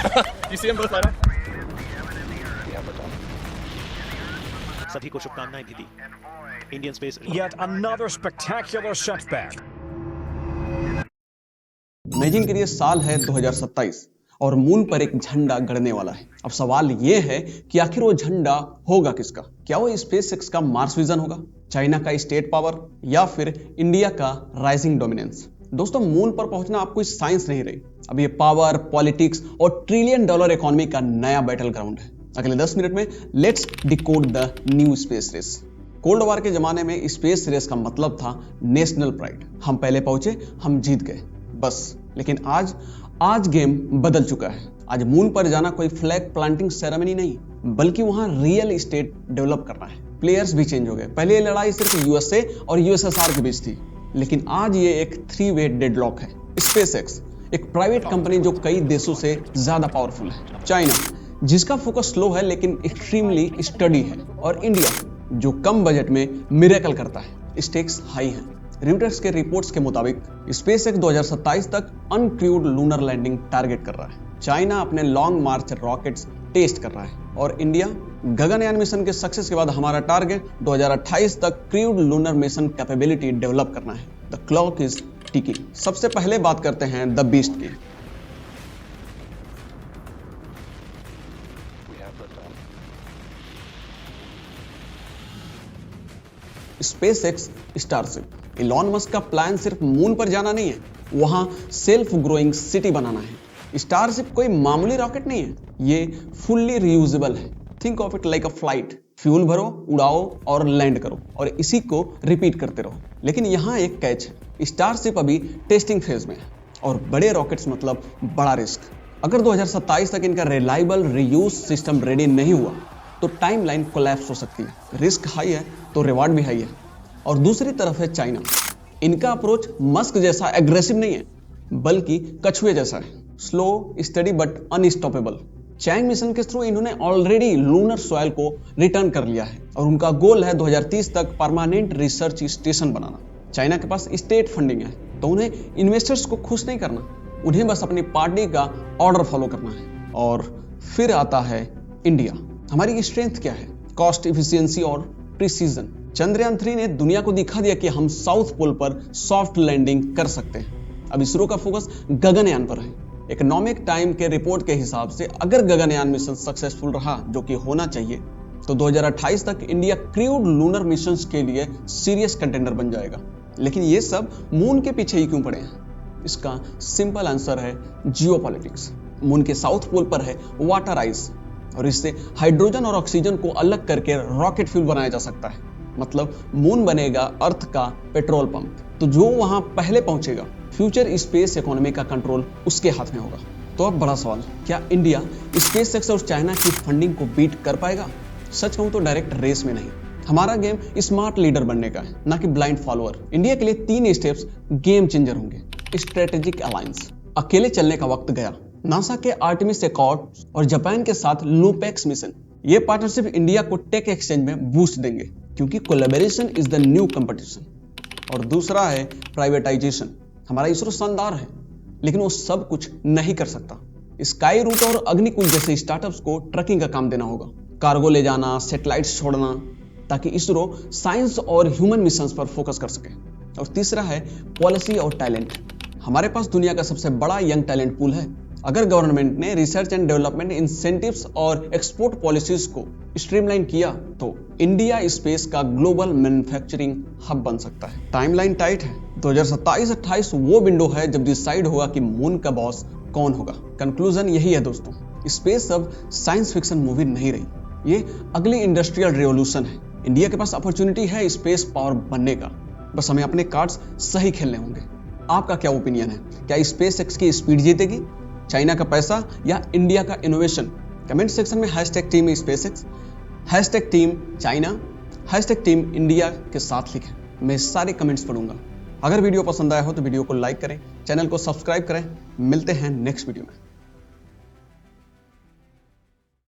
You see them both light up? सभी को शुभकामनाएं भी दी। Indian space Yet another spectacular setback. Imagine करिए साल है 2027 और मून पर एक झंडा गड़ने वाला है। अब सवाल ये है कि आखिर वो झंडा होगा किसका? क्या वो स्पेसएक्स का मार्स विजन होगा, चाइना का स्टेट पावर, या फिर इंडिया का राइजिंग डोमिनेंस? दोस्तों, मून पर पहुंचना अब कोई साइंस नहीं रही, अब ये पावर, पॉलिटिक्स और ट्रिलियन डॉलर इकोनॉमी का नया बैटल ग्राउंड है। अगले 10 मिनट में let's decode the new space race. Cold war के जमाने में स्पेस रेस का मतलब था नेशनल प्राइड। हम पहले पहुंचे, हम जीत गए, बस। लेकिन आज गेम बदल चुका है। आज मून पर जाना कोई फ्लैग प्लांटिंग सेरेमनी नहीं, बल्कि वहां रियल स्टेट डेवलप करना है। प्लेयर्स भी चेंज हो गए। पहले ये लड़ाई सिर्फ यूएसए और यूएसएसआर के बीच थी, लेकिन आज ये एक 3-वे डेडलॉक है। स्पेसएक्स एक प्राइवेट कंपनी जो कई देशों से ज्यादा पावरफुल है, चाइना जिसका फोकस स्लो है लेकिन एक्सट्रीमली स्टडी है, और इंडिया जो कम बजट में मिरेकल करता है। स्टेक्स हाई हैं। रिटर्स के रिपोर्ट्स के मुताबिक स्पेसएक्स 2027 तक अनक्रूड लूनर लैंडिंग टारगेट कर रहा है। चाइना अपने लॉन्ग मार्च रॉकेट्स टेस्ट कर रहा है, और इंडिया गगनयान मिशन के सक्सेस के बाद हमारा टारगेट 2028 तक crude lunar mission capability develop करना है। The clock is ticking. सबसे पहले बात करते हैं द बीस्ट की। SpaceX starship. इलॉन मस्क का प्लान सिर्फ मून पर जाना नहीं है, वहां सेल्फ ग्रोइंग सिटी बनाना है। स्टारशिप कोई मामूली रॉकेट नहीं है, ये फुल्ली रियूजेबल है। Think of it like a flight. Fuel भरो, उड़ाओ और लैंड करो, और इसी को रिपीट करते रहो। लेकिन यहाँ एक कैच है, स्टारशिप अभी टेस्टिंग फेज में है, और बड़े रॉकेट्स मतलब बड़ा रिस्क। अगर 2027 तक इनका रिलायबल रीयूज सिस्टम रेडी नहीं हुआ तो टाइमलाइन कोलैप्स हो सकती है। रिस्क हाई है तो रिवार्ड भी हाई है। और दूसरी तरफ है चाइना। इनका अप्रोच मस्क जैसा एग्रेसिव नहीं है, बल्कि कछुए जैसा है, slow, steady but unstoppable. Chang'e mission के थ्रू इन्होंने ऑलरेडी लूनर सॉइल को रिटर्न कर लिया है, और उनका गोल है 2030 तक परमानेंट रिसर्च स्टेशन बनाना। चाइना के पास स्टेट फंडिंग है, तो उन्हें इन्वेस्टर्स को खुश नहीं करना, उन्हें बस अपनी पार्टी का ऑर्डर फॉलो करना है। और फिर आता है इंडिया। हमारी स्ट्रेंथ क्या है? कॉस्ट इफिशियंसी और प्रिसीजन। चंद्रयान 3 ने दुनिया को दिखा दिया कि हम साउथ पोल पर सॉफ्ट लैंडिंग कर सकते हैं। अब इसरो का फोकस गगनयान पर है। इकोनॉमिक टाइम के रिपोर्ट के हिसाब से अगर गगनयान मिशन सक्सेसफुल रहा, जो कि होना चाहिए, तो 2028 तक इंडिया क्रूड लूनर मिशंस के लिए सीरियस कंटेंडर बन जाएगा। लेकिन ये सब मून के पीछे ही क्यों पड़े हैं? इसका सिंपल आंसर है जियोपॉलिटिक्स। मून के साउथ पोल पर है वाटर आइस, और इससे हाइड्रोजन और ऑक्सीजन को अलग करके रॉकेट फ्यूल बनाया जा सकता है। मतलब मून बनेगा अर्थ का पेट्रोल पंप। तो जो वहां पहले पहुंचेगा, फ्यूचर स्पेस इकोनॉमी का कंट्रोल उसके हाथ में होगा। तो अब बड़ा सवाल, क्या इंडिया स्पेसएक्स और चाइना की फंडिंग को बीट कर पाएगा? सच कहूं तो डायरेक्ट रेस में नहीं। हमारा गेम स्मार्ट लीडर बनने का है, ना कि ब्लाइंड फॉलोअर। इंडिया के लिए 3 स्टेप्स गेम चेंजर होंगे। Strategic alliance. अकेले चलने का वक्त गया। नासा के आर्टेमिस अकॉर्ड और जापान के साथ लूपेक्स मिशन, ये पार्टनरशिप इंडिया को टेक एक्सचेंज में बूस्ट देंगे, क्योंकि collaboration is the new competition. और दूसरा है प्राइवेटाइजेशन। हमारा इसरो शानदार है, लेकिन वो सब कुछ नहीं कर सकता। स्काई रूट और अग्निकुंज जैसे स्टार्टअप्स को ट्रकिंग का काम देना होगा, कार्गो ले जाना, सैटेलाइट्स छोड़ना, ताकि इसरो साइंस और ह्यूमन मिशंस पर फोकस कर सके। और तीसरा है पॉलिसी और टैलेंट। हमारे पास दुनिया का सबसे बड़ा यंग टैलेंट पूल है। अगर गवर्नमेंट ने रिसर्च एंड डेवलपमेंट इंसेंटिव्स और एक्सपोर्ट पॉलिसीज को स्ट्रीमलाइन किया, तो इंडिया स्पेस का ग्लोबल मैन्युफैक्चरिंग हब बन सकता है। टाइमलाइन टाइट है। 2027-28 वो विंडो है जब डिसाइड होगा कि मून का बॉस कौन होगा। कंक्लूजन यही है दोस्तों, स्पेस अब साइंस फिक्शन मूवी नहीं रही, ये अगली इंडस्ट्रियल रिवॉल्यूशन है। इंडिया के पास अपॉर्चुनिटी है स्पेस पावर बनने का, बस हमें अपने कार्ड्स सही खेलने होंगे। आपका क्या ओपिनियन है? क्या स्पेसएक्स की स्पीड जीतेगी, चाइना का पैसा या इंडिया का इनोवेशन? कमेंट सेक्शन में #team SpaceX, #team China, #team India के साथ लिखें। मैं सारे कमेंट्स पढ़ूंगा। अगर वीडियो पसंद आया हो तो वीडियो को लाइक करें, चैनल को सब्सक्राइब करें। मिलते हैं नेक्स्ट वीडियो में।